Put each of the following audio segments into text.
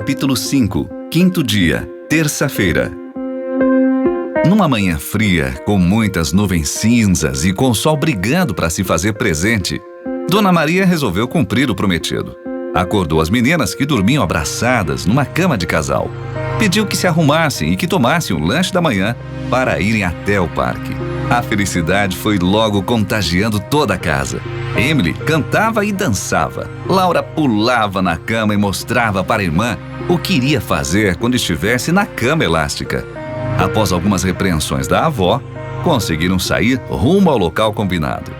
Capítulo 5, quinto dia, terça-feira. Numa manhã fria, com muitas nuvens cinzas e com o sol brigando para se fazer presente, Dona Maria resolveu cumprir o prometido. Acordou as meninas que dormiam abraçadas numa cama de casal. Pediu que se arrumassem e que tomassem o lanche da manhã para irem até o parque. A felicidade foi logo contagiando toda a casa. Emily cantava e dançava. Laura pulava na cama e mostrava para a irmã o que iria fazer quando estivesse na cama elástica. Após algumas repreensões da avó, conseguiram sair rumo ao local combinado.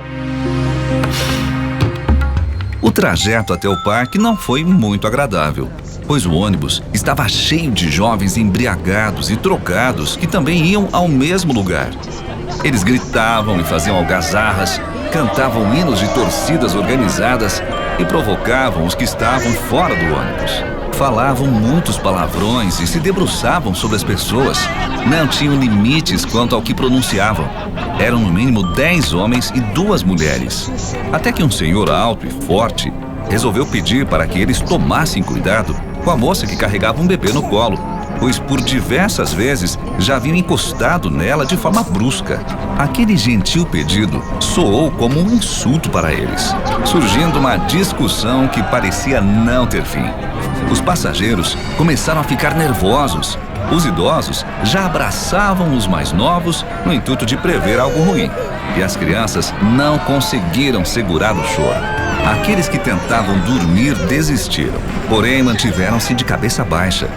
O trajeto até o parque não foi muito agradável, pois o ônibus estava cheio de jovens embriagados e trocados que também iam ao mesmo lugar. Eles gritavam e faziam algazarras, cantavam hinos de torcidas organizadas e provocavam os que estavam fora do ônibus. Falavam muitos palavrões e se debruçavam sobre as pessoas. Não tinham limites quanto ao que pronunciavam. Eram no mínimo 10 homens e 2 mulheres. Até que um senhor alto e forte resolveu pedir para que eles tomassem cuidado com a moça que carregava um bebê no colo, pois por diversas vezes já haviam encostado nela de forma brusca. Aquele gentil pedido soou como um insulto para eles, surgindo uma discussão que parecia não ter fim. Os passageiros começaram a ficar nervosos. Os idosos já abraçavam os mais novos no intuito de prever algo ruim, e as crianças não conseguiram segurar o choro. Aqueles que tentavam dormir desistiram, porém mantiveram-se de cabeça baixa.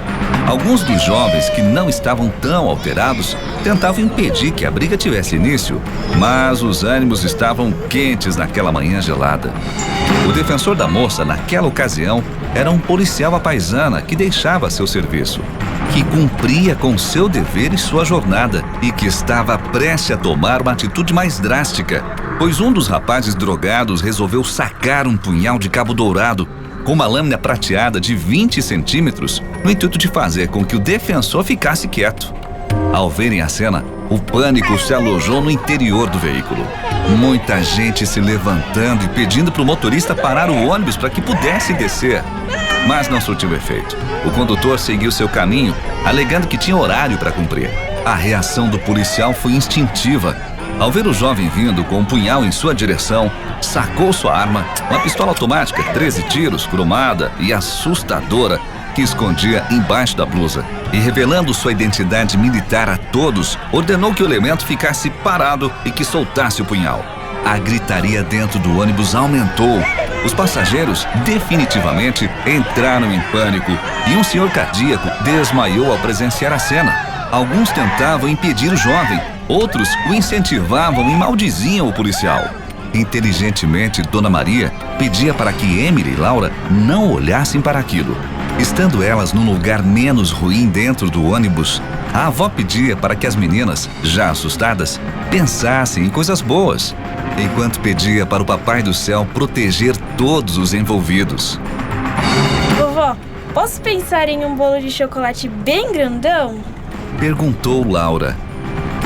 Alguns dos jovens que não estavam tão alterados tentavam impedir que a briga tivesse início, mas os ânimos estavam quentes naquela manhã gelada. O defensor da moça, naquela ocasião, era um policial à paisana que deixava seu serviço, que cumpria com seu dever e sua jornada e que estava prestes a tomar uma atitude mais drástica, pois um dos rapazes drogados resolveu sacar um punhal de cabo dourado com uma lâmina prateada de 20 centímetros no intuito de fazer com que o defensor ficasse quieto. Ao verem a cena, o pânico se alojou no interior do veículo. Muita gente se levantando e pedindo para o motorista parar o ônibus para que pudesse descer. Mas não surtiu efeito. O condutor seguiu seu caminho, alegando que tinha horário para cumprir. A reação do policial foi instintiva. Ao ver o jovem vindo com um punhal em sua direção, sacou sua arma, uma pistola automática, 13 tiros, cromada e assustadora, que escondia embaixo da blusa. E revelando sua identidade militar a todos, ordenou que o elemento ficasse parado e que soltasse o punhal. A gritaria dentro do ônibus aumentou. Os passageiros definitivamente entraram em pânico e um senhor cardíaco desmaiou ao presenciar a cena. Alguns tentavam impedir o jovem, outros o incentivavam e maldiziam o policial. Inteligentemente, Dona Maria pedia para que Emily e Laura não olhassem para aquilo. Estando elas num lugar menos ruim dentro do ônibus, a avó pedia para que as meninas, já assustadas, pensassem em coisas boas, enquanto pedia para o Papai do Céu proteger todos os envolvidos. Vovó, posso pensar em um bolo de chocolate bem grandão? Perguntou Laura.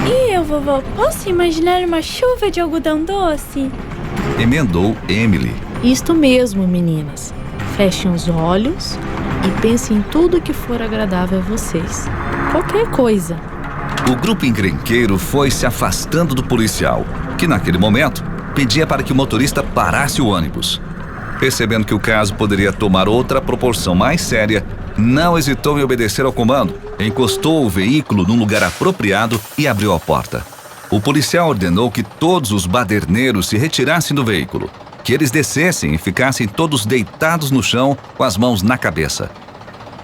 E eu, vovó, posso imaginar uma chuva de algodão doce? Emendou Emily. Isto mesmo, meninas. Fechem os olhos e pensem em tudo que for agradável a vocês. Qualquer coisa. O grupo encrenqueiro foi se afastando do policial, que naquele momento pedia para que o motorista parasse o ônibus. Percebendo que o caso poderia tomar outra proporção mais séria, não hesitou em obedecer ao comando, encostou o veículo num lugar apropriado e abriu a porta. O policial ordenou que todos os baderneiros se retirassem do veículo, que eles descessem e ficassem todos deitados no chão com as mãos na cabeça.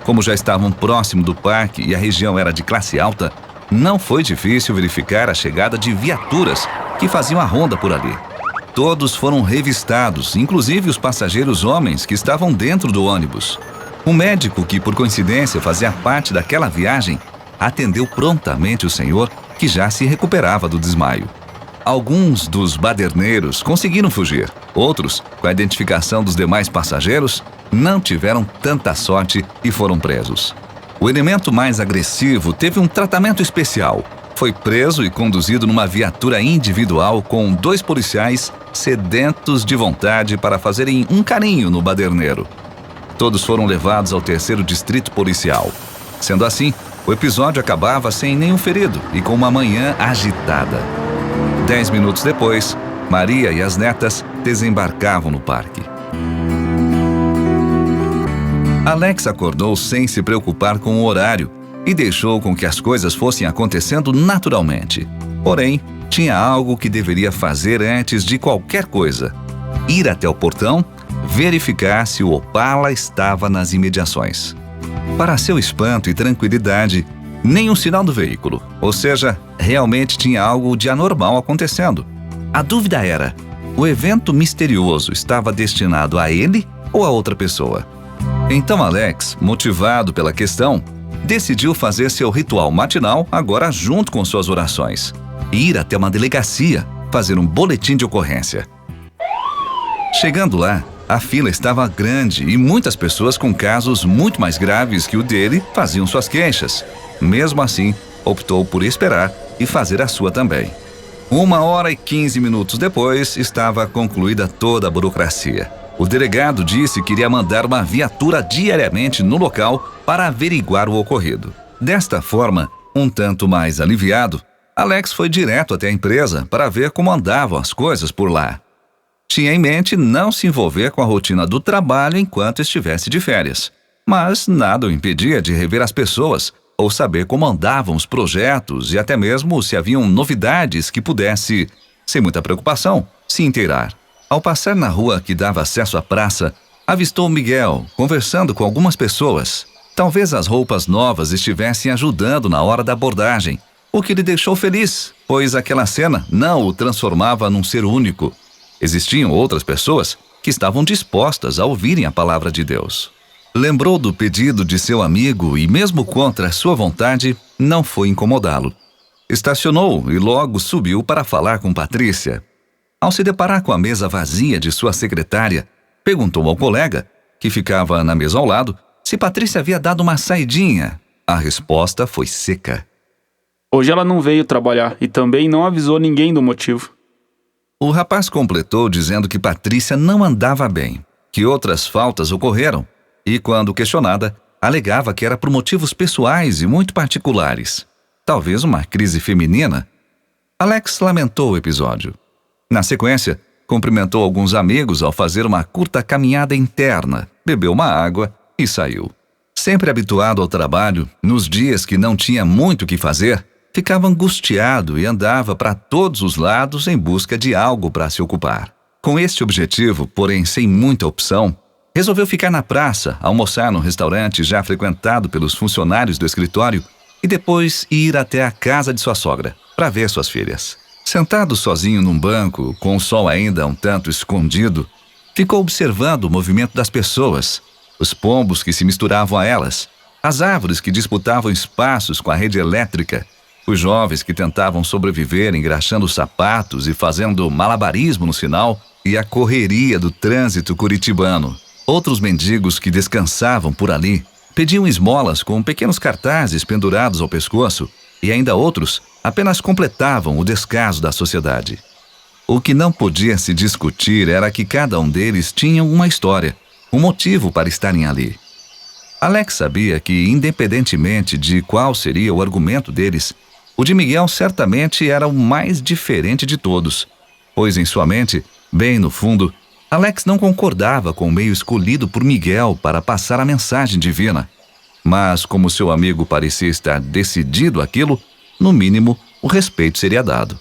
Como já estavam próximo do parque e a região era de classe alta, não foi difícil verificar a chegada de viaturas que faziam a ronda por ali. Todos foram revistados, inclusive os passageiros homens que estavam dentro do ônibus. Um médico que, por coincidência, fazia parte daquela viagem, atendeu prontamente o senhor, que já se recuperava do desmaio. Alguns dos baderneiros conseguiram fugir. Outros, com a identificação dos demais passageiros, não tiveram tanta sorte e foram presos. O elemento mais agressivo teve um tratamento especial. Foi preso e conduzido numa viatura individual com 2 policiais sedentos de vontade para fazerem um carinho no baderneiro. Todos foram levados ao 3º distrito policial. Sendo assim, o episódio acabava sem nenhum ferido e com uma manhã agitada. 10 minutos depois, Maria e as netas desembarcavam no parque. Alex acordou sem se preocupar com o horário e deixou com que as coisas fossem acontecendo naturalmente. Porém, tinha algo que deveria fazer antes de qualquer coisa: ir até o portão, verificar se o Opala estava nas imediações. Para seu espanto e tranquilidade, nenhum sinal do veículo, ou seja, realmente tinha algo de anormal acontecendo. A dúvida era: o evento misterioso estava destinado a ele ou a outra pessoa? Então Alex, motivado pela questão, decidiu fazer seu ritual matinal agora junto com suas orações e ir até uma delegacia fazer um boletim de ocorrência. Chegando lá, a fila estava grande e muitas pessoas com casos muito mais graves que o dele faziam suas queixas. Mesmo assim, optou por esperar e fazer a sua também. 1h15 depois, estava concluída toda a burocracia. O delegado disse que iria mandar uma viatura diariamente no local para averiguar o ocorrido. Desta forma, um tanto mais aliviado, Alex foi direto até a empresa para ver como andavam as coisas por lá. Tinha em mente não se envolver com a rotina do trabalho enquanto estivesse de férias, mas nada o impedia de rever as pessoas ou saber como andavam os projetos e até mesmo se haviam novidades que pudesse, sem muita preocupação, se inteirar. Ao passar na rua que dava acesso à praça, avistou Miguel conversando com algumas pessoas. Talvez as roupas novas estivessem ajudando na hora da abordagem, o que lhe deixou feliz, pois aquela cena não o transformava num ser único. Existiam outras pessoas que estavam dispostas a ouvirem a palavra de Deus. Lembrou do pedido de seu amigo e, mesmo contra sua vontade, não foi incomodá-lo. Estacionou e logo subiu para falar com Patrícia. Ao se deparar com a mesa vazia de sua secretária, perguntou ao colega, que ficava na mesa ao lado, se Patrícia havia dado uma saidinha. A resposta foi seca. Hoje ela não veio trabalhar e também não avisou ninguém do motivo. O rapaz completou dizendo que Patrícia não andava bem, que outras faltas ocorreram e, quando questionada, alegava que era por motivos pessoais e muito particulares. Talvez uma crise feminina. Alex lamentou o episódio. Na sequência, cumprimentou alguns amigos ao fazer uma curta caminhada interna, bebeu uma água e saiu. Sempre habituado ao trabalho, nos dias que não tinha muito o que fazer, ficava angustiado e andava para todos os lados em busca de algo para se ocupar. Com este objetivo, porém sem muita opção, resolveu ficar na praça, almoçar num restaurante já frequentado pelos funcionários do escritório e depois ir até a casa de sua sogra para ver suas filhas. Sentado sozinho num banco, com o sol ainda um tanto escondido, ficou observando o movimento das pessoas, os pombos que se misturavam a elas, as árvores que disputavam espaços com a rede elétrica, os jovens que tentavam sobreviver engraxando sapatos e fazendo malabarismo no sinal e a correria do trânsito curitibano. Outros mendigos que descansavam por ali pediam esmolas com pequenos cartazes pendurados ao pescoço e ainda outros apenas completavam o descaso da sociedade. O que não podia se discutir era que cada um deles tinha uma história, um motivo para estarem ali. Alex sabia que, independentemente de qual seria o argumento deles, o de Miguel certamente era o mais diferente de todos, pois em sua mente, bem no fundo, Alex não concordava com o meio escolhido por Miguel para passar a mensagem divina. Mas, como seu amigo parecia estar decidido àquilo, no mínimo, o respeito seria dado.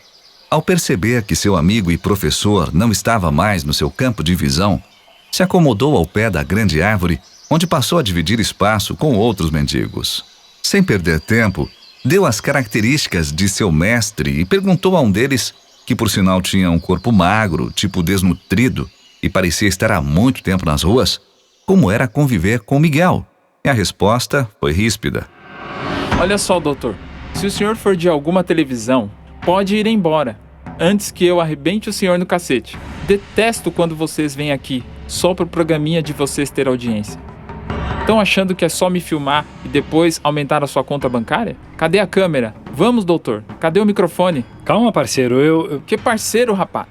Ao perceber que seu amigo e professor não estava mais no seu campo de visão, se acomodou ao pé da grande árvore, onde passou a dividir espaço com outros mendigos. Sem perder tempo, deu as características de seu mestre e perguntou a um deles, que por sinal tinha um corpo magro, tipo desnutrido, e parecia estar há muito tempo nas ruas, como era conviver com Miguel. E a resposta foi ríspida. Olha só, doutor. Se o senhor for de alguma televisão, pode ir embora, antes que eu arrebente o senhor no cacete. Detesto quando vocês vêm aqui, só pro programinha de vocês ter audiência. Estão achando que é só me filmar e depois aumentar a sua conta bancária? Cadê a câmera? Vamos, doutor. Cadê o microfone? Calma, parceiro, Que parceiro, rapá?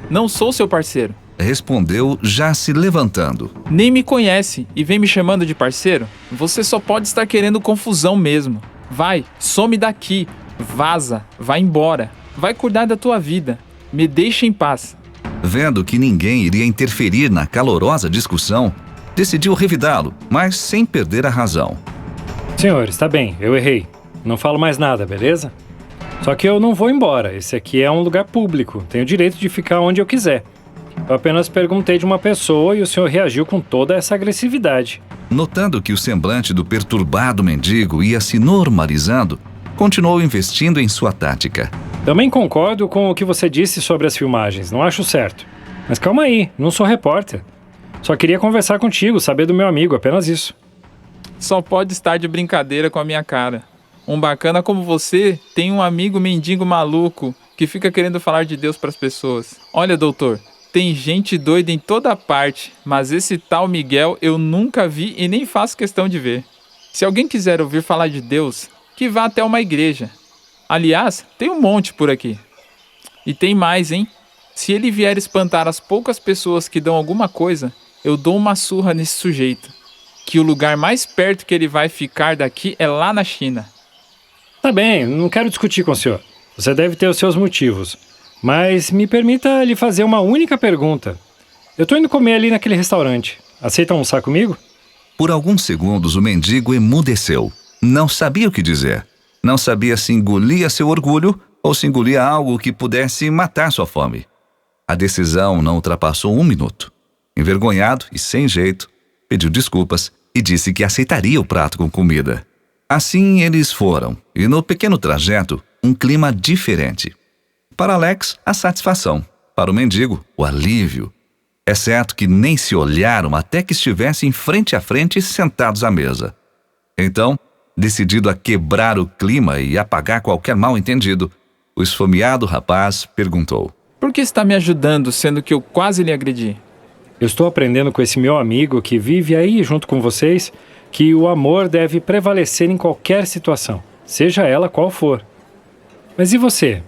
Não sou seu parceiro. respondeu já se levantando. Nem me conhece e vem me chamando de parceiro? Você só pode estar querendo confusão mesmo. Vai, some daqui, vaza, vai embora, vai cuidar da tua vida, me deixa em paz. Vendo que ninguém iria interferir na calorosa discussão, decidiu revidá-lo, mas sem perder a razão. Senhor, está bem, eu errei. Não falo mais nada, beleza? Só que eu não vou embora, esse aqui é um lugar público, tenho o direito de ficar onde eu quiser. Eu apenas perguntei de uma pessoa e o senhor reagiu com toda essa agressividade. Notando que o semblante do perturbado mendigo ia se normalizando, continuou investindo em sua tática. Também concordo com o que você disse sobre as filmagens, não acho certo. Mas calma aí, não sou repórter. Só queria conversar contigo, saber do meu amigo, apenas isso. Só pode estar de brincadeira com a minha cara. Um bacana como você tem um amigo mendigo maluco que fica querendo falar de Deus para as pessoas. Olha, doutor, tem gente doida em toda parte, mas esse tal Miguel eu nunca vi e nem faço questão de ver. Se alguém quiser ouvir falar de Deus, que vá até uma igreja. Aliás, tem um monte por aqui. E tem mais, hein? Se ele vier espantar as poucas pessoas que dão alguma coisa, eu dou uma surra nesse sujeito. Que o lugar mais perto que ele vai ficar daqui é lá na China. Tá bem, não quero discutir com o senhor. Você deve ter os seus motivos. Mas me permita lhe fazer uma única pergunta. Eu tô indo comer ali naquele restaurante. Aceita almoçar comigo? Por alguns segundos o mendigo emudeceu. Não sabia o que dizer. Não sabia se engolia seu orgulho ou se engolia algo que pudesse matar sua fome. A decisão não ultrapassou 1 minuto. Envergonhado e sem jeito, pediu desculpas e disse que aceitaria o prato com comida. Assim eles foram, e no pequeno trajeto, um clima diferente. Para Alex, a satisfação. Para o mendigo, o alívio. É certo que nem se olharam até que estivessem frente a frente sentados à mesa. Então, decidido a quebrar o clima e apagar qualquer mal-entendido, o esfomeado rapaz perguntou: Por que está me ajudando, sendo que eu quase lhe agredi? Eu estou aprendendo com esse meu amigo que vive aí junto com vocês que o amor deve prevalecer em qualquer situação, seja ela qual for. Mas e você?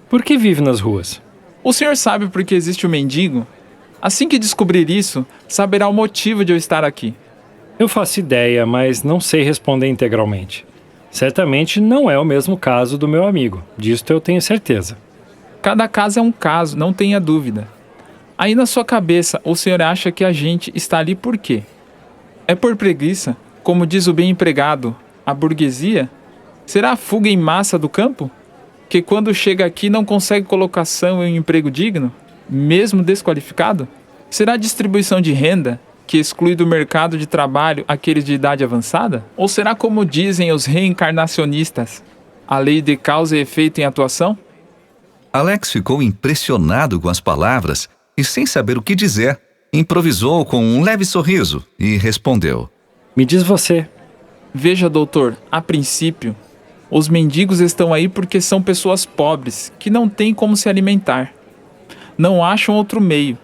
Por que vive nas ruas? O senhor sabe por que existe o mendigo? Assim que descobrir isso, saberá o motivo de eu estar aqui. Eu faço ideia, mas não sei responder integralmente. Certamente não é o mesmo caso do meu amigo, disto eu tenho certeza. Cada caso é um caso, não tenha dúvida. Aí na sua cabeça, o senhor acha que a gente está ali por quê? É por preguiça, como diz o bem empregado, a burguesia? Será a fuga em massa do campo? Que quando chega aqui não consegue colocação em um emprego digno, mesmo desqualificado? Será a distribuição de renda, que exclui do mercado de trabalho aqueles de idade avançada? Ou será como dizem os reencarnacionistas, a lei de causa e efeito em atuação? Alex ficou impressionado com as palavras e, sem saber o que dizer, improvisou com um leve sorriso e respondeu: Me diz você. Veja, doutor, a princípio, os mendigos estão aí porque são pessoas pobres, que não têm como se alimentar. Não acham outro meio,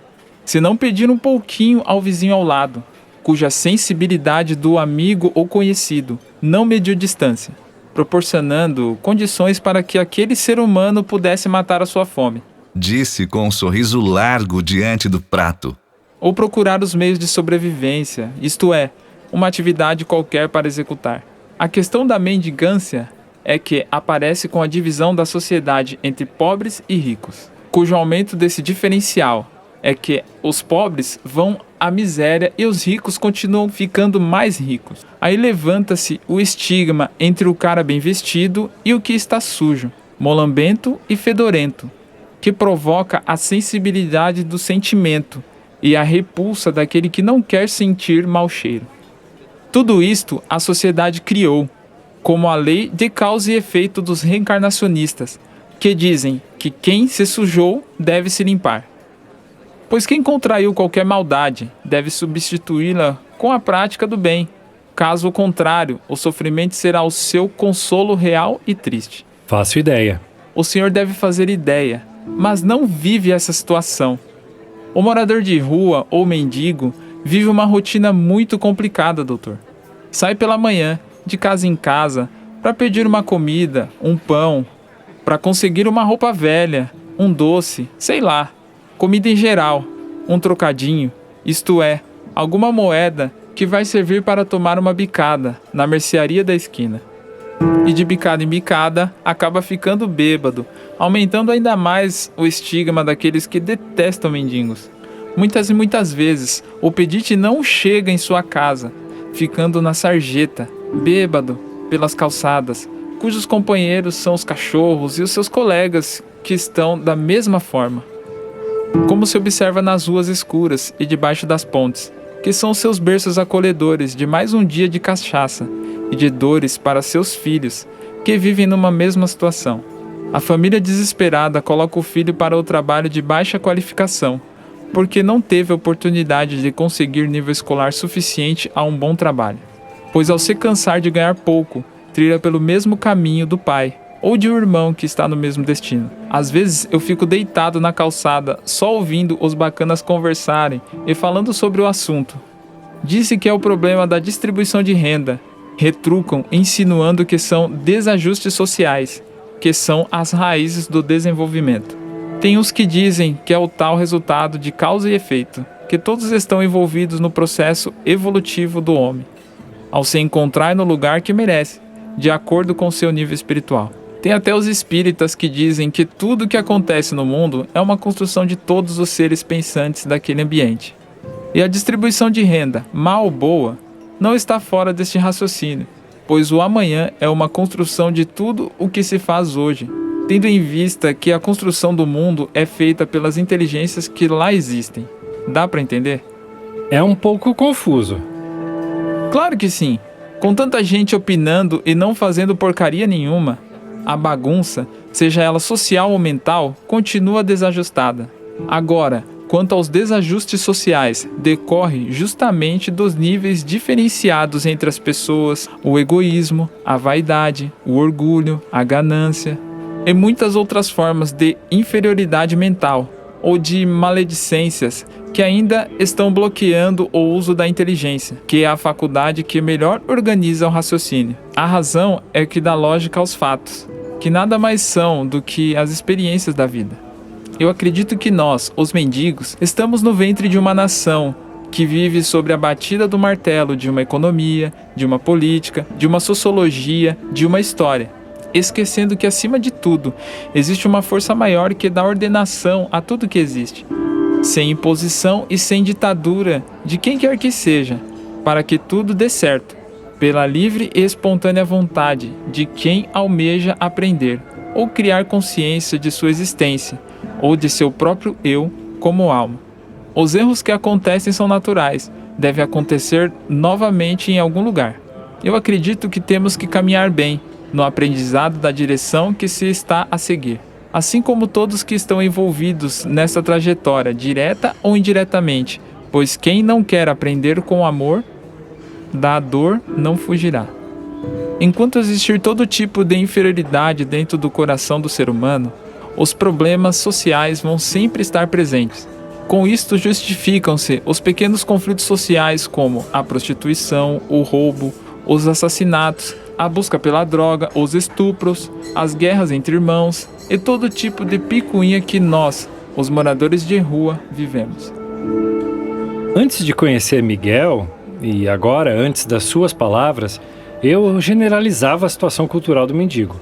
senão pedir um pouquinho ao vizinho ao lado, cuja sensibilidade do amigo ou conhecido não mediu distância, proporcionando condições para que aquele ser humano pudesse matar a sua fome. Disse com um sorriso largo diante do prato. Ou procurar os meios de sobrevivência, isto é, uma atividade qualquer para executar. A questão da mendigância é que aparece com a divisão da sociedade entre pobres e ricos, cujo aumento desse diferencial é que os pobres vão à miséria e os ricos continuam ficando mais ricos. Aí levanta-se o estigma entre o cara bem vestido e o que está sujo, molambento e fedorento, que provoca a sensibilidade do sentimento e a repulsa daquele que não quer sentir mau cheiro. Tudo isto a sociedade criou, como a lei de causa e efeito dos reencarnacionistas, que dizem que quem se sujou deve se limpar. Pois quem contraiu qualquer maldade deve substituí-la com a prática do bem. Caso contrário, o sofrimento será o seu consolo real e triste. Faço ideia. O senhor deve fazer ideia, mas não vive essa situação. O morador de rua ou mendigo vive uma rotina muito complicada, doutor. Sai pela manhã, de casa em casa, para pedir uma comida, um pão, para conseguir uma roupa velha, um doce, sei lá, comida em geral. um trocadinho, isto é, alguma moeda que vai servir para tomar uma bicada na mercearia da esquina. E de bicada em bicada, acaba ficando bêbado, aumentando ainda mais o estigma daqueles que detestam mendigos. Muitas e muitas vezes, o pedinte não chega em sua casa, ficando na sarjeta, bêbado, pelas calçadas, cujos companheiros são os cachorros e os seus colegas que estão da mesma forma. Como se observa nas ruas escuras e debaixo das pontes, que são seus berços acolhedores de mais um dia de cachaça e de dores para seus filhos, que vivem numa mesma situação. A família desesperada coloca o filho para o trabalho de baixa qualificação, porque não teve a oportunidade de conseguir nível escolar suficiente a um bom trabalho. Pois ao se cansar de ganhar pouco, trilha pelo mesmo caminho do pai, ou de um irmão que está no mesmo destino. Às vezes eu fico deitado na calçada, só ouvindo os bacanas conversarem e falando sobre o assunto. Disse que é o problema da distribuição de renda. Retrucam, insinuando que são desajustes sociais, que são as raízes do desenvolvimento. Tem uns que dizem que é o tal resultado de causa e efeito, que todos estão envolvidos no processo evolutivo do homem, ao se encontrar no lugar que merece, de acordo com seu nível espiritual. Tem até os espíritas que dizem que tudo o que acontece no mundo é uma construção de todos os seres pensantes daquele ambiente. E a distribuição de renda, mal ou boa, não está fora deste raciocínio, pois o amanhã é uma construção de tudo o que se faz hoje, tendo em vista que a construção do mundo é feita pelas inteligências que lá existem. Dá para entender? É um pouco confuso. Claro que sim. Com tanta gente opinando e não fazendo porcaria nenhuma, a bagunça, seja ela social ou mental, continua desajustada. Agora, quanto aos desajustes sociais, decorre justamente dos níveis diferenciados entre as pessoas, o egoísmo, a vaidade, o orgulho, a ganância e muitas outras formas de inferioridade mental ou de maledicências que ainda estão bloqueando o uso da inteligência, que é a faculdade que melhor organiza o raciocínio. A razão é que dá lógica aos fatos, que nada mais são do que as experiências da vida. Eu acredito que nós, os mendigos, estamos no ventre de uma nação que vive sobre a batida do martelo de uma economia, de uma política, de uma sociologia, de uma história, esquecendo que, acima de tudo, existe uma força maior que dá ordenação a tudo que existe, sem imposição e sem ditadura de quem quer que seja, para que tudo dê certo, pela livre e espontânea vontade de quem almeja aprender ou criar consciência de sua existência ou de seu próprio eu como alma. Os erros que acontecem são naturais, devem acontecer novamente em algum lugar. Eu acredito que temos que caminhar bem no aprendizado da direção que se está a seguir, assim como todos que estão envolvidos nessa trajetória, direta ou indiretamente, pois quem não quer aprender com amor, da dor não fugirá. Enquanto existir todo tipo de inferioridade dentro do coração do ser humano, os problemas sociais vão sempre estar presentes. Com isto justificam-se os pequenos conflitos sociais como a prostituição, o roubo, os assassinatos, a busca pela droga, os estupros, as guerras entre irmãos e todo tipo de picuinha que nós, os moradores de rua, vivemos. Antes de conhecer Miguel, e agora antes das suas palavras, eu generalizava a situação cultural do mendigo.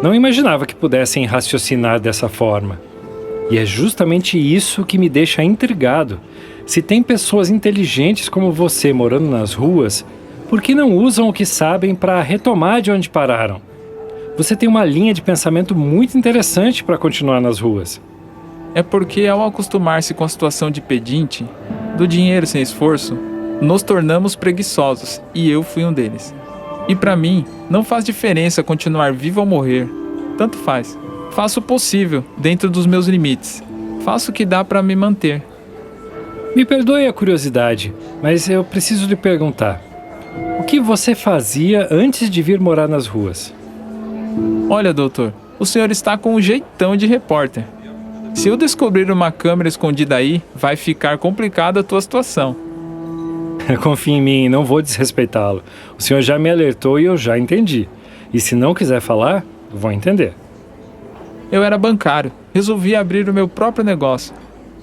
Não imaginava que pudessem raciocinar dessa forma. E é justamente isso que me deixa intrigado. Se tem pessoas inteligentes como você morando nas ruas, por que não usam o que sabem para retomar de onde pararam? Você tem uma linha de pensamento muito interessante para continuar nas ruas. É porque, ao acostumar-se com a situação de pedinte, do dinheiro sem esforço, nos tornamos preguiçosos, e eu fui um deles. E para mim, não faz diferença continuar vivo ou morrer. Tanto faz. Faço o possível, dentro dos meus limites. Faço o que dá para me manter. Me perdoe a curiosidade, mas eu preciso lhe perguntar. O que você fazia antes de vir morar nas ruas? Olha, doutor, o senhor está com um jeitão de repórter. Se eu descobrir uma câmera escondida aí, vai ficar complicada a tua situação. Confie em mim, não vou desrespeitá-lo. O senhor já me alertou e eu já entendi. E se não quiser falar, vou entender. Eu era bancário, resolvi abrir o meu próprio negócio.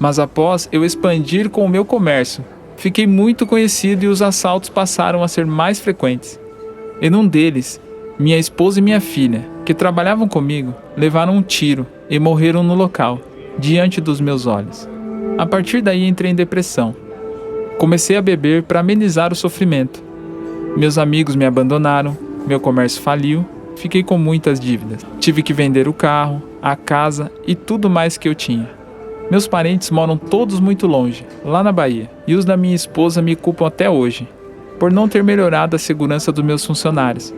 Mas após eu expandir com o meu comércio, fiquei muito conhecido e os assaltos passaram a ser mais frequentes. Em um deles, minha esposa e minha filha, que trabalhavam comigo, levaram um tiro e morreram no local, diante dos meus olhos. A partir daí entrei em depressão. Comecei a beber para amenizar o sofrimento. Meus amigos me abandonaram, meu comércio faliu, fiquei com muitas dívidas. Tive que vender o carro, a casa e tudo mais que eu tinha. Meus parentes moram todos muito longe, lá na Bahia, e os da minha esposa me culpam até hoje, por não ter melhorado a segurança dos meus funcionários,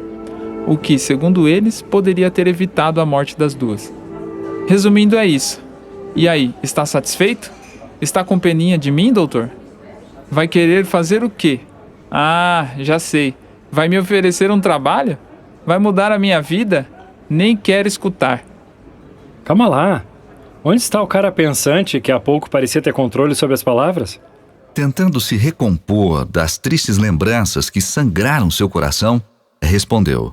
o que, segundo eles, poderia ter evitado a morte das duas. Resumindo, é isso. E aí, está satisfeito? Está com peninha de mim, doutor? Vai querer fazer o quê? Ah, já sei. Vai me oferecer um trabalho? Vai mudar a minha vida? Nem quero escutar. Calma lá. Onde está o cara pensante que há pouco parecia ter controle sobre as palavras? Tentando se recompor das tristes lembranças que sangraram seu coração, respondeu: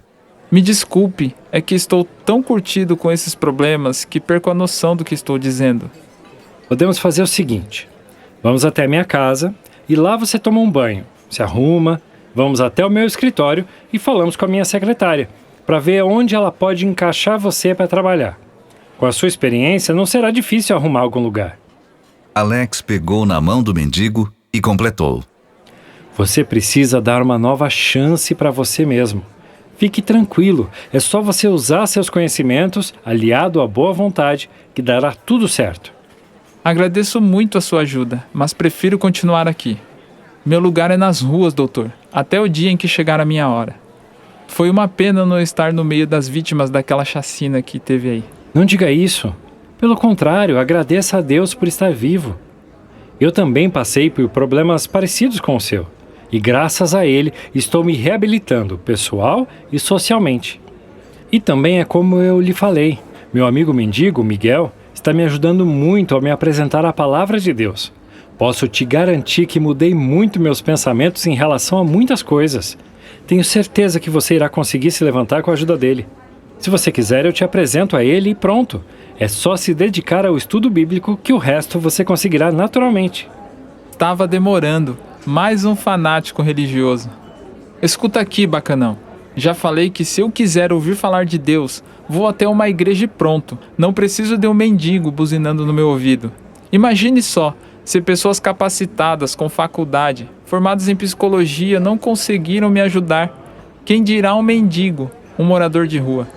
Me desculpe, é que estou tão curtido com esses problemas que perco a noção do que estou dizendo. Podemos fazer o seguinte. Vamos até a minha casa e lá você toma um banho, se arruma, vamos até o meu escritório e falamos com a minha secretária, para ver onde ela pode encaixar você para trabalhar. Com a sua experiência, não será difícil arrumar algum lugar. Alex pegou na mão do mendigo e completou: Você precisa dar uma nova chance para você mesmo. Fique tranquilo, é só você usar seus conhecimentos, aliado à boa vontade, que dará tudo certo. Agradeço muito a sua ajuda, mas prefiro continuar aqui. Meu lugar é nas ruas, doutor, até o dia em que chegar a minha hora. Foi uma pena não estar no meio das vítimas daquela chacina que teve aí. Não diga isso. Pelo contrário, agradeça a Deus por estar vivo. Eu também passei por problemas parecidos com o seu. E graças a ele, estou me reabilitando, pessoal e socialmente. E também é como eu lhe falei. Meu amigo mendigo, Miguel, está me ajudando muito a me apresentar a palavra de Deus. Posso te garantir que mudei muito meus pensamentos em relação a muitas coisas. Tenho certeza que você irá conseguir se levantar com a ajuda dele. Se você quiser, eu te apresento a ele e pronto. É só se dedicar ao estudo bíblico que o resto você conseguirá naturalmente. Estava demorando. Mais um fanático religioso. Escuta aqui, bacanão. Já falei que se eu quiser ouvir falar de Deus, vou até uma igreja e pronto. Não preciso de um mendigo buzinando no meu ouvido. Imagine só, se pessoas capacitadas com faculdade, formadas em psicologia, não conseguiram me ajudar. Quem dirá um mendigo, um morador de rua?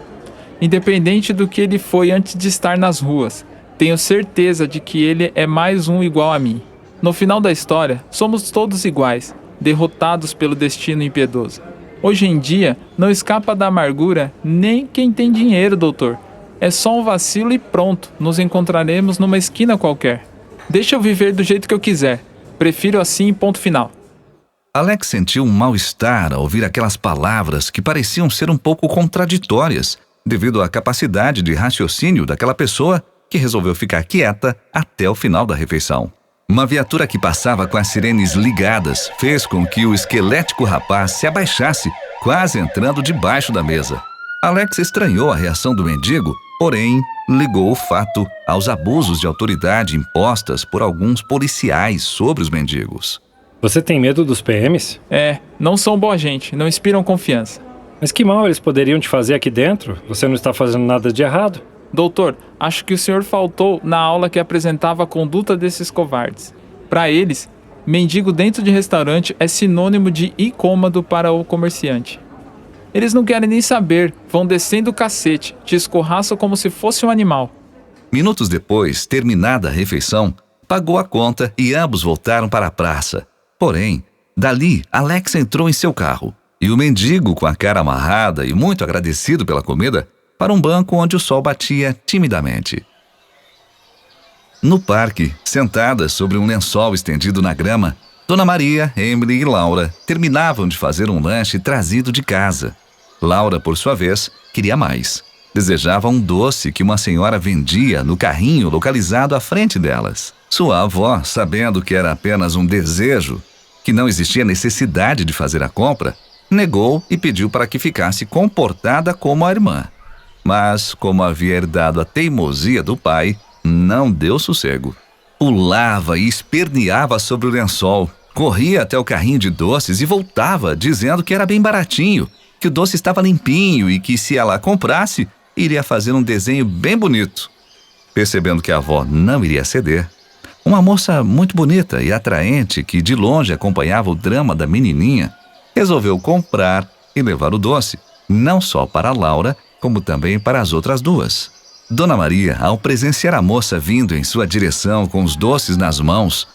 Independente do que ele foi antes de estar nas ruas, tenho certeza de que ele é mais um igual a mim. No final da história, somos todos iguais, derrotados pelo destino impiedoso. Hoje em dia, não escapa da amargura nem quem tem dinheiro, doutor. É só um vacilo e pronto, nos encontraremos numa esquina qualquer. Deixa eu viver do jeito que eu quiser. Prefiro assim, ponto final. Alex sentiu um mal-estar ao ouvir aquelas palavras que pareciam ser um pouco contraditórias, devido à capacidade de raciocínio daquela pessoa que resolveu ficar quieta até o final da refeição. Uma viatura que passava com as sirenes ligadas fez com que o esquelético rapaz se abaixasse, quase entrando debaixo da mesa. Alex estranhou a reação do mendigo, porém ligou o fato aos abusos de autoridade impostas por alguns policiais sobre os mendigos. Você tem medo dos PMs? Não são boa gente, não inspiram confiança. Mas que mal eles poderiam te fazer aqui dentro? Você não está fazendo nada de errado. Doutor, acho que o senhor faltou na aula que apresentava a conduta desses covardes. Para eles, mendigo dentro de restaurante é sinônimo de incômodo para o comerciante. Eles não querem nem saber, vão descendo o cacete, te escorraçam como se fosse um animal. Minutos depois, terminada a refeição, pagou a conta e ambos voltaram para a praça. Porém, dali, Alex entrou em seu carro e o mendigo, com a cara amarrada e muito agradecido pela comida, para um banco onde o sol batia timidamente. No parque, sentadas sobre um lençol estendido na grama, Dona Maria, Emily e Laura terminavam de fazer um lanche trazido de casa. Laura, por sua vez, queria mais. Desejava um doce que uma senhora vendia no carrinho localizado à frente delas. Sua avó, sabendo que era apenas um desejo, que não existia necessidade de fazer a compra, negou e pediu para que ficasse comportada como a irmã. Mas, como havia herdado a teimosia do pai, não deu sossego. Pulava e esperneava sobre o lençol. Corria até o carrinho de doces e voltava, dizendo que era bem baratinho, que o doce estava limpinho e que, se ela comprasse, iria fazer um desenho bem bonito. Percebendo que a avó não iria ceder, uma moça muito bonita e atraente que de longe acompanhava o drama da menininha, resolveu comprar e levar o doce, não só para Laura, como também para as outras duas. Dona Maria, ao presenciar a moça vindo em sua direção com os doces nas mãos,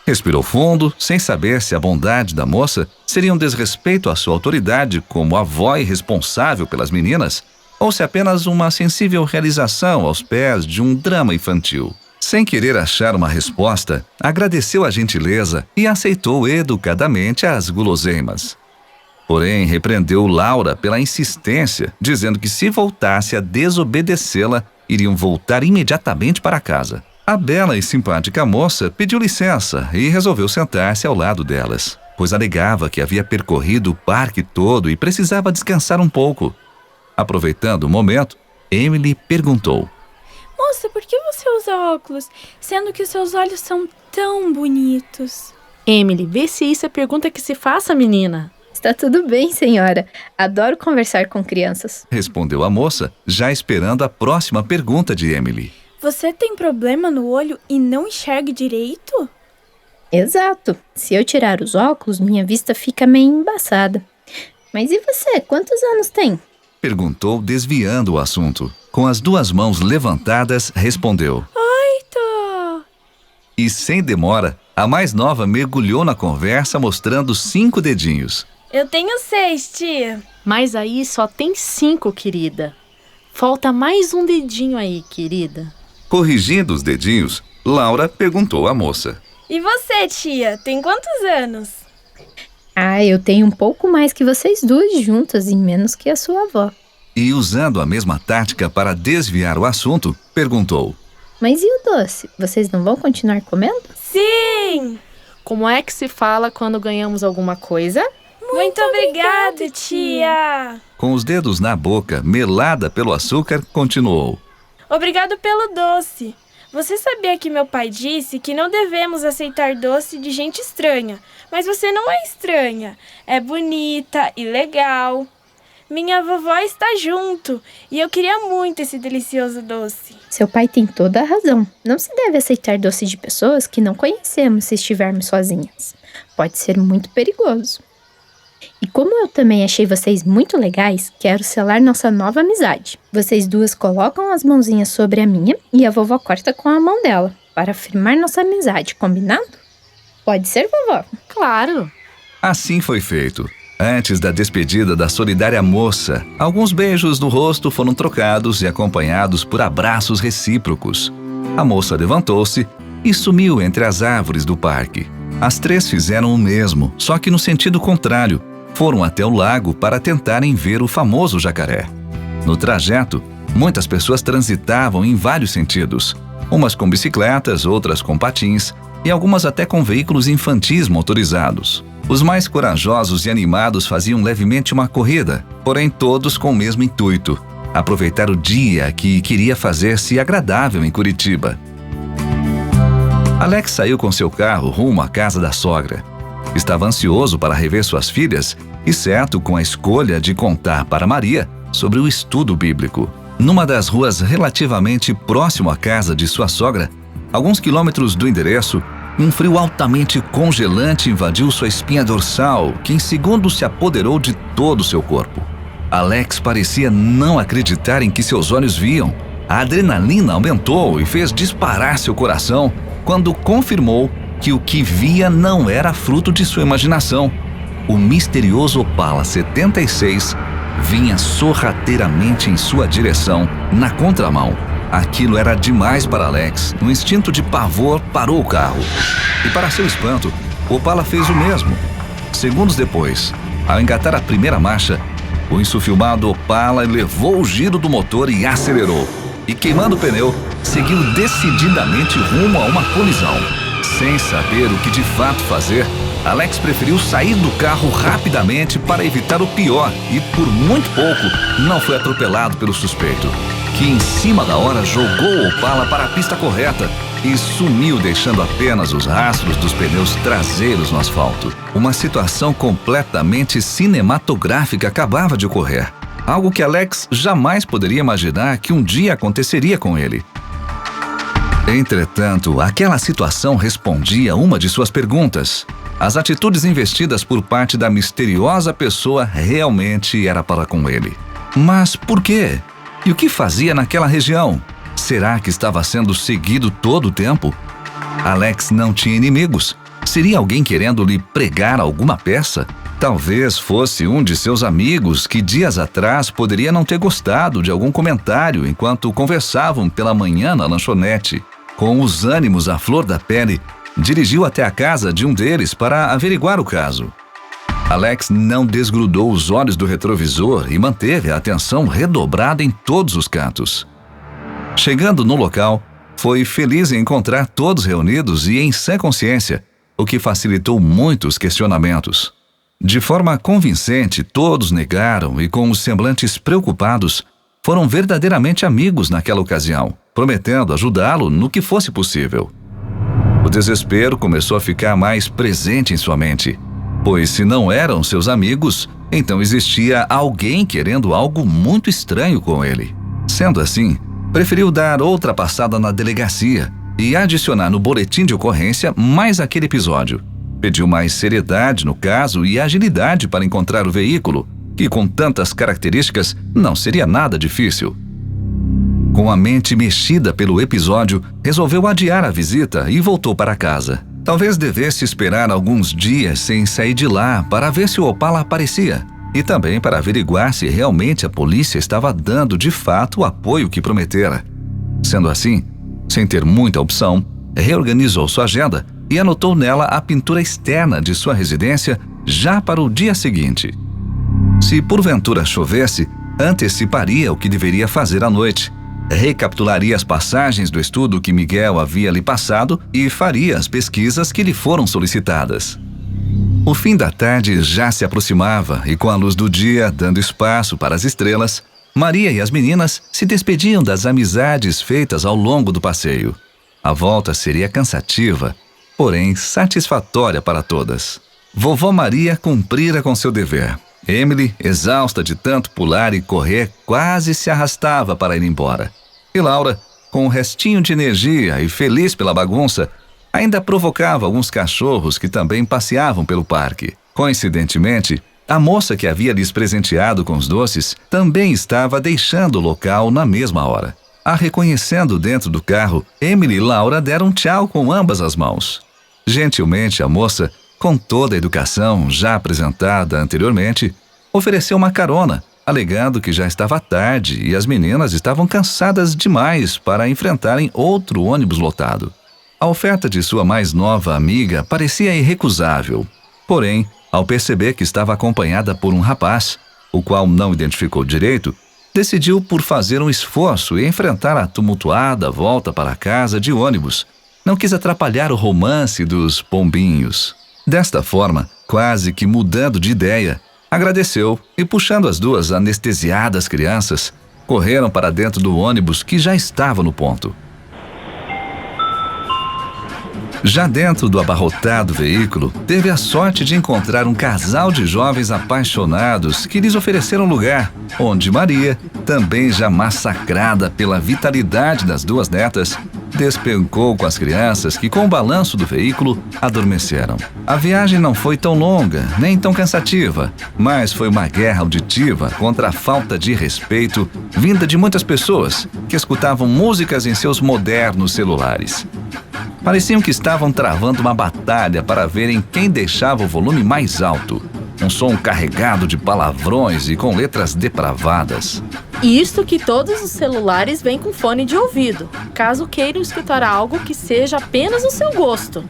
respirou fundo, sem saber se a bondade da moça seria um desrespeito à sua autoridade como avó e responsável pelas meninas, ou se apenas uma sensível realização aos pés de um drama infantil. Sem querer achar uma resposta, agradeceu a gentileza e aceitou educadamente as guloseimas. Porém, repreendeu Laura pela insistência, dizendo que se voltasse a desobedecê-la, iriam voltar imediatamente para casa. A bela e simpática moça pediu licença e resolveu sentar-se ao lado delas, pois alegava que havia percorrido o parque todo e precisava descansar um pouco. Aproveitando o momento, Emily perguntou: Moça, por que você usa óculos, sendo que seus olhos são tão bonitos? Emily, vê se isso é pergunta que se faça, menina. Está tudo bem, senhora. Adoro conversar com crianças. Respondeu a moça, já esperando a próxima pergunta de Emily. Você tem problema no olho e não enxerga direito? Exato. Se eu tirar os óculos, minha vista fica meio embaçada. Mas e você? Quantos anos tem? Perguntou, desviando o assunto. Com as duas mãos levantadas, respondeu: 8. E sem demora, a mais nova mergulhou na conversa mostrando 5 dedinhos. Eu tenho 6, tia. Mas aí só tem 5, querida. Falta mais um dedinho aí, querida. Corrigindo os dedinhos, Laura perguntou à moça: E você, tia, tem quantos anos? Eu tenho um pouco mais que vocês duas juntas e menos que a sua avó. E usando a mesma tática para desviar o assunto, perguntou: Mas e o doce? Vocês não vão continuar comendo? Sim! Como é que se fala quando ganhamos alguma coisa? Muito obrigada, tia! Com os dedos na boca, melada pelo açúcar, continuou: Obrigado pelo doce. Você sabia que meu pai disse que não devemos aceitar doce de gente estranha, mas você não é estranha. É bonita e legal. Minha vovó está junto e eu queria muito esse delicioso doce. Seu pai tem toda a razão. Não se deve aceitar doce de pessoas que não conhecemos se estivermos sozinhas. Pode ser muito perigoso. E como eu também achei vocês muito legais, quero selar nossa nova amizade. Vocês duas colocam as mãozinhas sobre a minha e a vovó corta com a mão dela, para afirmar nossa amizade, combinado? Pode ser, vovó? Claro. Assim foi feito. Antes da despedida da solidária moça, alguns beijos no rosto foram trocados e acompanhados por abraços recíprocos. A moça levantou-se e sumiu entre as árvores do parque. As 3 fizeram o mesmo, só que no sentido contrário. Foram até o lago para tentarem ver o famoso jacaré. No trajeto, muitas pessoas transitavam em vários sentidos. Umas com bicicletas, outras com patins e algumas até com veículos infantis motorizados. Os mais corajosos e animados faziam levemente uma corrida, porém todos com o mesmo intuito: aproveitar o dia que queria fazer-se agradável em Curitiba. Alex saiu com seu carro rumo à casa da sogra. Estava ansioso para rever suas filhas e certo com a escolha de contar para Maria sobre o estudo bíblico. Numa das ruas relativamente próximo à casa de sua sogra, alguns quilômetros do endereço, um frio altamente congelante invadiu sua espinha dorsal, que em segundos se apoderou de todo o seu corpo. Alex parecia não acreditar em que seus olhos viam. A adrenalina aumentou e fez disparar seu coração quando confirmou que o que via não era fruto de sua imaginação. O misterioso Opala 76 vinha sorrateiramente em sua direção, na contramão. Aquilo era demais para Alex. No instinto de pavor, parou o carro. E para seu espanto, o Opala fez o mesmo. Segundos depois, ao engatar a primeira marcha, o insufilmado Opala levou o giro do motor e acelerou. E queimando o pneu, seguiu decididamente rumo a uma colisão. Sem saber o que de fato fazer, Alex preferiu sair do carro rapidamente para evitar o pior e, por muito pouco, não foi atropelado pelo suspeito, que em cima da hora jogou o Opala para a pista correta, e sumiu, deixando apenas os rastros dos pneus traseiros no asfalto. Uma situação completamente cinematográfica acabava de ocorrer. Algo que Alex jamais poderia imaginar que um dia aconteceria com ele. Entretanto, aquela situação respondia a uma de suas perguntas. As atitudes investidas por parte da misteriosa pessoa realmente era para com ele. Mas por quê? E o que fazia naquela região? Será que estava sendo seguido todo o tempo? Alex não tinha inimigos. Seria alguém querendo lhe pregar alguma peça? Talvez fosse um de seus amigos que dias atrás poderia não ter gostado de algum comentário enquanto conversavam pela manhã na lanchonete. Com os ânimos à flor da pele, dirigiu até a casa de um deles para averiguar o caso. Alex não desgrudou os olhos do retrovisor e manteve a atenção redobrada em todos os cantos. Chegando no local, foi feliz em encontrar todos reunidos e em sã consciência, o que facilitou muitos questionamentos. De forma convincente, todos negaram e, com os semblantes preocupados, foram verdadeiramente amigos naquela ocasião, prometendo ajudá-lo no que fosse possível. O desespero começou a ficar mais presente em sua mente, pois se não eram seus amigos, então existia alguém querendo algo muito estranho com ele. Sendo assim, preferiu dar outra passada na delegacia e adicionar no boletim de ocorrência mais aquele episódio. Pediu mais seriedade no caso e agilidade para encontrar o veículo, que com tantas características não seria nada difícil. Com a mente mexida pelo episódio, resolveu adiar a visita e voltou para casa. Talvez devesse esperar alguns dias sem sair de lá para ver se o Opala aparecia e também para averiguar se realmente a polícia estava dando de fato o apoio que prometera. Sendo assim, sem ter muita opção, reorganizou sua agenda e anotou nela a pintura externa de sua residência já para o dia seguinte. Se porventura chovesse, anteciparia o que deveria fazer à noite. Recapitularia as passagens do estudo que Miguel havia lhe passado e faria as pesquisas que lhe foram solicitadas. O fim da tarde já se aproximava e, com a luz do dia dando espaço para as estrelas, Maria e as meninas se despediam das amizades feitas ao longo do passeio. A volta seria cansativa, porém satisfatória para todas. Vovó Maria cumprira com seu dever. Emily, exausta de tanto pular e correr, quase se arrastava para ir embora. E Laura, com um restinho de energia e feliz pela bagunça, ainda provocava alguns cachorros que também passeavam pelo parque. Coincidentemente, a moça que havia lhes presenteado com os doces também estava deixando o local na mesma hora. A reconhecendo dentro do carro, Emily e Laura deram tchau com ambas as mãos. Gentilmente, a moça, com toda a educação já apresentada anteriormente, ofereceu uma carona, alegando que já estava tarde e as meninas estavam cansadas demais para enfrentarem outro ônibus lotado. A oferta de sua mais nova amiga parecia irrecusável. Porém, ao perceber que estava acompanhada por um rapaz, o qual não identificou direito, decidiu por fazer um esforço e enfrentar a tumultuada volta para casa de ônibus. Não quis atrapalhar o romance dos pombinhos. Desta forma, quase que mudando de ideia, agradeceu e, puxando as duas anestesiadas crianças, correram para dentro do ônibus que já estava no ponto. Já dentro do abarrotado veículo, teve a sorte de encontrar um casal de jovens apaixonados que lhes ofereceram lugar, onde Maria, também já massacrada pela vitalidade das duas netas, despencou com as crianças que, com o balanço do veículo, adormeceram. A viagem não foi tão longa, nem tão cansativa, mas foi uma guerra auditiva contra a falta de respeito vinda de muitas pessoas que escutavam músicas em seus modernos celulares. Pareciam que estavam travando uma batalha para verem quem deixava o volume mais alto. Um som carregado de palavrões e com letras depravadas. Isto que todos os celulares vêm com fone de ouvido, caso queiram escutar algo que seja apenas o seu gosto.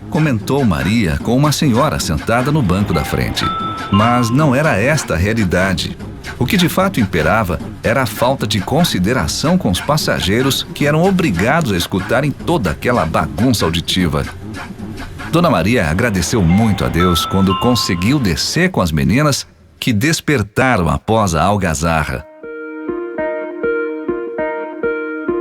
Comentou Maria com uma senhora sentada no banco da frente. Mas não era esta a realidade. O que de fato imperava era a falta de consideração com os passageiros que eram obrigados a escutarem toda aquela bagunça auditiva. Dona Maria agradeceu muito a Deus quando conseguiu descer com as meninas que despertaram após a algazarra.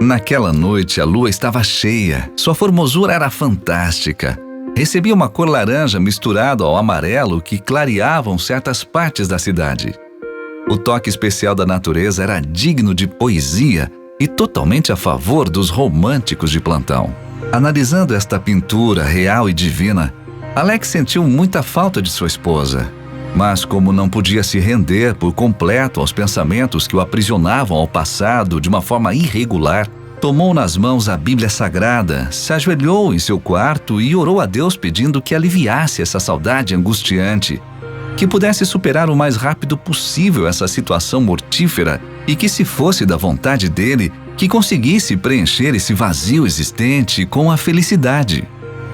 Naquela noite, a lua estava cheia. Sua formosura era fantástica. Recebia uma cor laranja misturada ao amarelo que clareavam certas partes da cidade. O toque especial da natureza era digno de poesia e totalmente a favor dos românticos de plantão. Analisando esta pintura real e divina, Alex sentiu muita falta de sua esposa. Mas como não podia se render por completo aos pensamentos que o aprisionavam ao passado de uma forma irregular, tomou nas mãos a Bíblia Sagrada, se ajoelhou em seu quarto e orou a Deus pedindo que aliviasse essa saudade angustiante, que pudesse superar o mais rápido possível essa situação mortífera e que, se fosse da vontade dele, que conseguisse preencher esse vazio existente com a felicidade.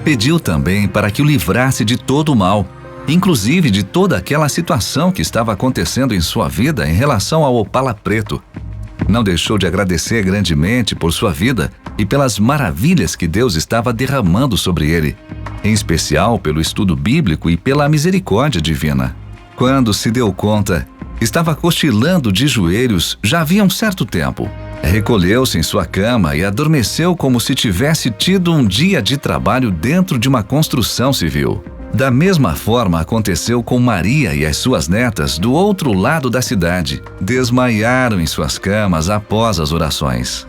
Pediu também para que o livrasse de todo o mal, inclusive de toda aquela situação que estava acontecendo em sua vida em relação ao Opala Preto. Não deixou de agradecer grandemente por sua vida e pelas maravilhas que Deus estava derramando sobre ele, em especial pelo estudo bíblico e pela misericórdia divina. Quando se deu conta, estava cochilando de joelhos já havia um certo tempo. Recolheu-se em sua cama e adormeceu como se tivesse tido um dia de trabalho dentro de uma construção civil. Da mesma forma aconteceu com Maria e as suas netas do outro lado da cidade. Desmaiaram em suas camas após as orações.